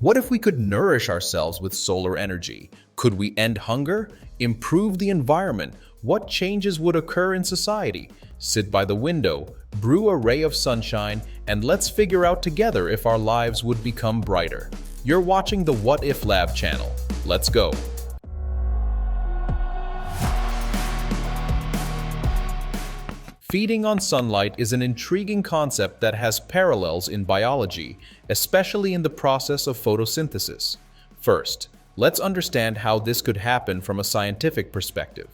What if we could nourish ourselves with solar energy? Could we end hunger? Improve the environment? What changes would occur in society? Sit by the window, brew a ray of sunshine, and let's figure out together if our lives would become brighter. You're watching the What If Lab channel. Let's go. Feeding on sunlight is an intriguing concept that has parallels in biology, especially in the process of photosynthesis. First, let's understand how this could happen from a scientific perspective.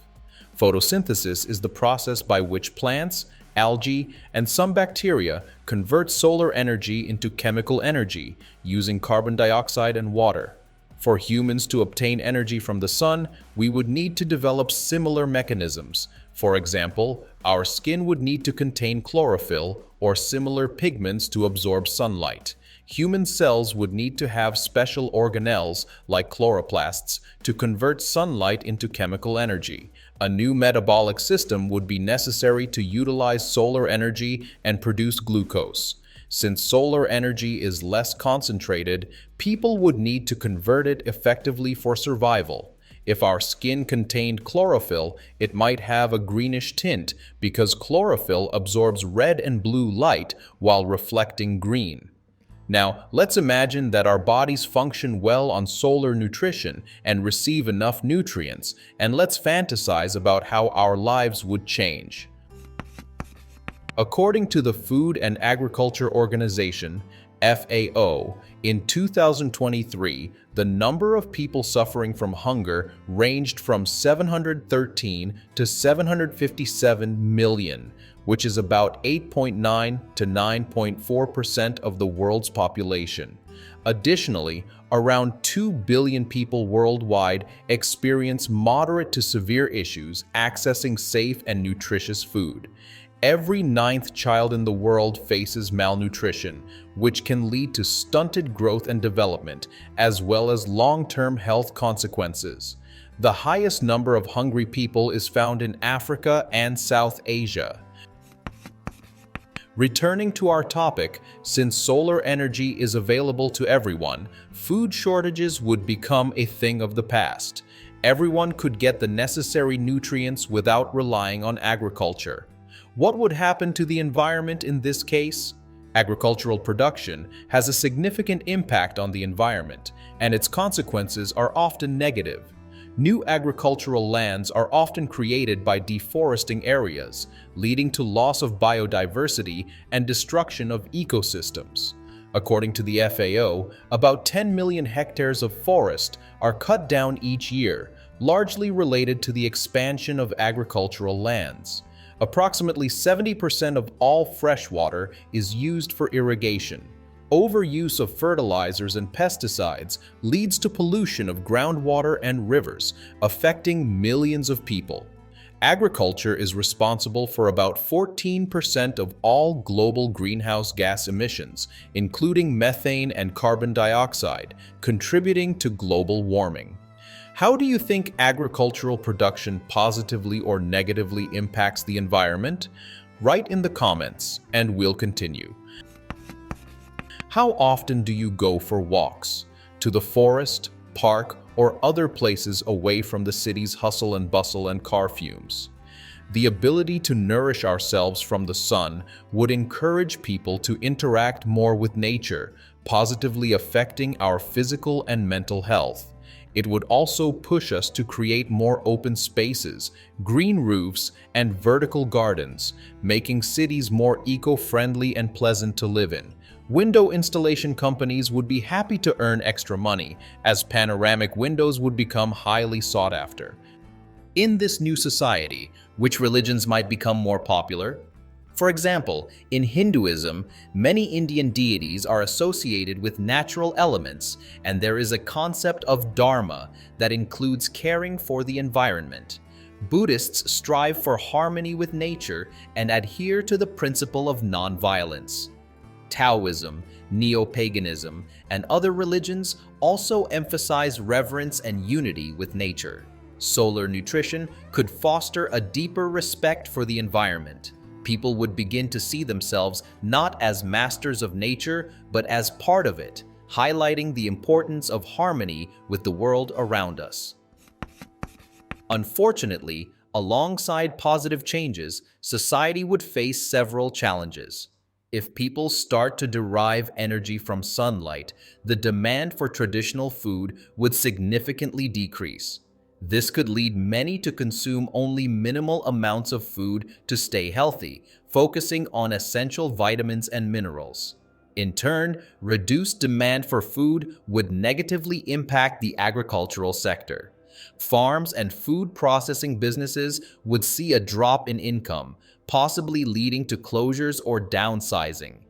Photosynthesis is the process by which plants, algae, and some bacteria convert solar energy into chemical energy using carbon dioxide and water. For humans to obtain energy from the sun, we would need to develop similar mechanisms. For example, our skin would need to contain chlorophyll or similar pigments to absorb sunlight. Human cells would need to have special organelles, like chloroplasts, to convert sunlight into chemical energy. A new metabolic system would be necessary to utilize solar energy and produce glucose. Since solar energy is less concentrated, people would need to convert it effectively for survival. If our skin contained chlorophyll, it might have a greenish tint because chlorophyll absorbs red and blue light while reflecting green. Now, let's imagine that our bodies function well on solar nutrition and receive enough nutrients, and let's fantasize about how our lives would change. According to the Food and Agriculture Organization, FAO, in 2023, the number of people suffering from hunger ranged from 713 to 757 million, which is about 8.9 to 9.4% of the world's population. Additionally, around 2 billion people worldwide experience moderate to severe issues accessing safe and nutritious food. Every 9th child in the world faces malnutrition, which can lead to stunted growth and development, as well as long-term health consequences. The highest number of hungry people is found in Africa and South Asia. Returning to our topic, since solar energy is available to everyone, food shortages would become a thing of the past. Everyone could get the necessary nutrients without relying on agriculture. What would happen to the environment in this case? Agricultural production has a significant impact on the environment, and its consequences are often negative. New agricultural lands are often created by deforesting areas, leading to loss of biodiversity and destruction of ecosystems. According to the FAO, about 10 million hectares of forest are cut down each year, largely related to the expansion of agricultural lands. Approximately 70% of all fresh water is used for irrigation. Overuse of fertilizers and pesticides leads to pollution of groundwater and rivers, affecting millions of people. Agriculture is responsible for about 14% of all global greenhouse gas emissions, including methane and carbon dioxide, contributing to global warming. How do you think agricultural production positively or negatively impacts the environment? Write in the comments, and we'll continue. How often do you go for walks? To the forest, park, or other places away from the city's hustle and bustle and car fumes? The ability to nourish ourselves from the sun would encourage people to interact more with nature, positively affecting our physical and mental health. It would also push us to create more open spaces, green roofs, and vertical gardens, making cities more eco-friendly and pleasant to live in. Window installation companies would be happy to earn extra money, as panoramic windows would become highly sought after. In this new society, which religions might become more popular? For example, in Hinduism, many Indian deities are associated with natural elements, and there is a concept of dharma that includes caring for the environment. Buddhists strive for harmony with nature and adhere to the principle of nonviolence. Taoism, neo-paganism, and other religions also emphasize reverence and unity with nature. Solar nutrition could foster a deeper respect for the environment. People would begin to see themselves not as masters of nature, but as part of it, highlighting the importance of harmony with the world around us. Unfortunately, alongside positive changes, society would face several challenges. If people start to derive energy from sunlight, the demand for traditional food would significantly decrease. This could lead many to consume only minimal amounts of food to stay healthy, focusing on essential vitamins and minerals. In turn, reduced demand for food would negatively impact the agricultural sector. Farms and food processing businesses would see a drop in income, possibly leading to closures or downsizing.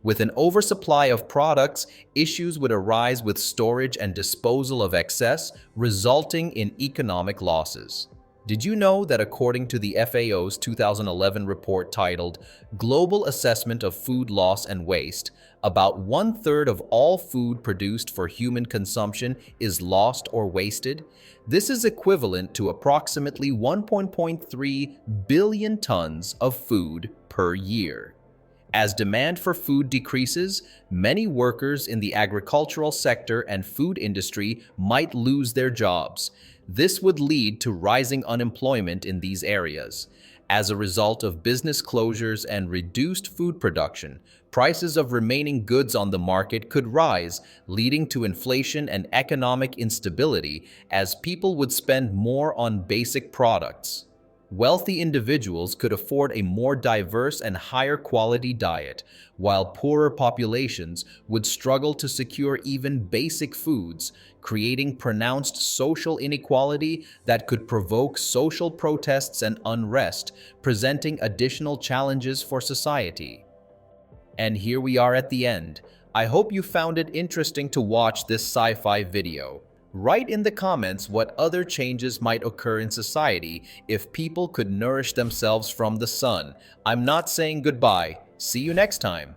With an oversupply of products, issues would arise with storage and disposal of excess, resulting in economic losses. Did you know that according to the FAO's 2011 report titled Global Assessment of Food Loss and Waste, about one-third of all food produced for human consumption is lost or wasted? This is equivalent to approximately 1.3 billion tons of food per year. As demand for food decreases, many workers in the agricultural sector and food industry might lose their jobs. This would lead to rising unemployment in these areas. As a result of business closures and reduced food production, prices of remaining goods on the market could rise, leading to inflation and economic instability as people would spend more on basic products. Wealthy individuals could afford a more diverse and higher quality diet, while poorer populations would struggle to secure even basic foods, creating pronounced social inequality that could provoke social protests and unrest, presenting additional challenges for society. And here we are at the end. I hope you found it interesting to watch this sci-fi video. Write in the comments what other changes might occur in society if people could nourish themselves from the sun. I'm not saying goodbye. See you next time.